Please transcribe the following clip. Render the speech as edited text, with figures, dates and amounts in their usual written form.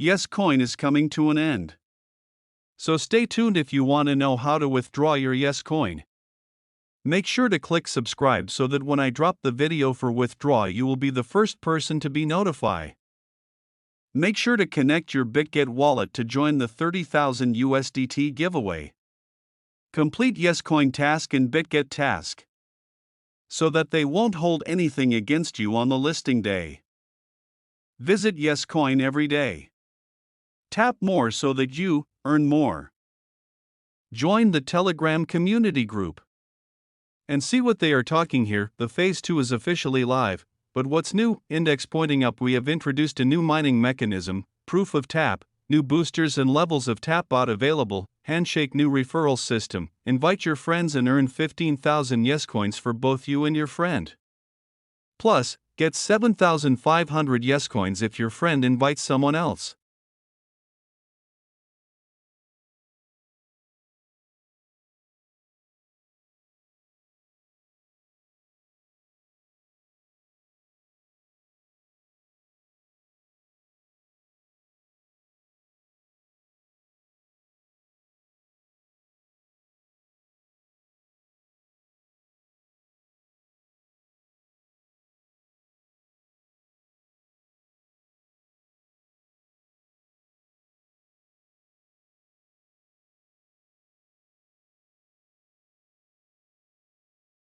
yescoin is coming to an end. So stay tuned if you want to know how to withdraw your yescoin. Make sure to click subscribe so that when I drop the video for withdraw you will be the first person to be notified. Make sure to connect your BitGet wallet to join the 30,000 USDT giveaway. Complete yescoin task in BitGet task, so that they won't hold anything against you on the listing day. Visit yescoin every day. Tap more so that you earn more. Join the Telegram community group and see what they are talking here. The phase 2 is officially live, but what's new? Index pointing up. We have introduced a new mining mechanism, proof of tap, new boosters and levels of tapbot available, handshake new referral system, invite your friends and earn 15,000 yescoins for both you and your friend. Plus, get 7,500 yescoins if your friend invites someone else.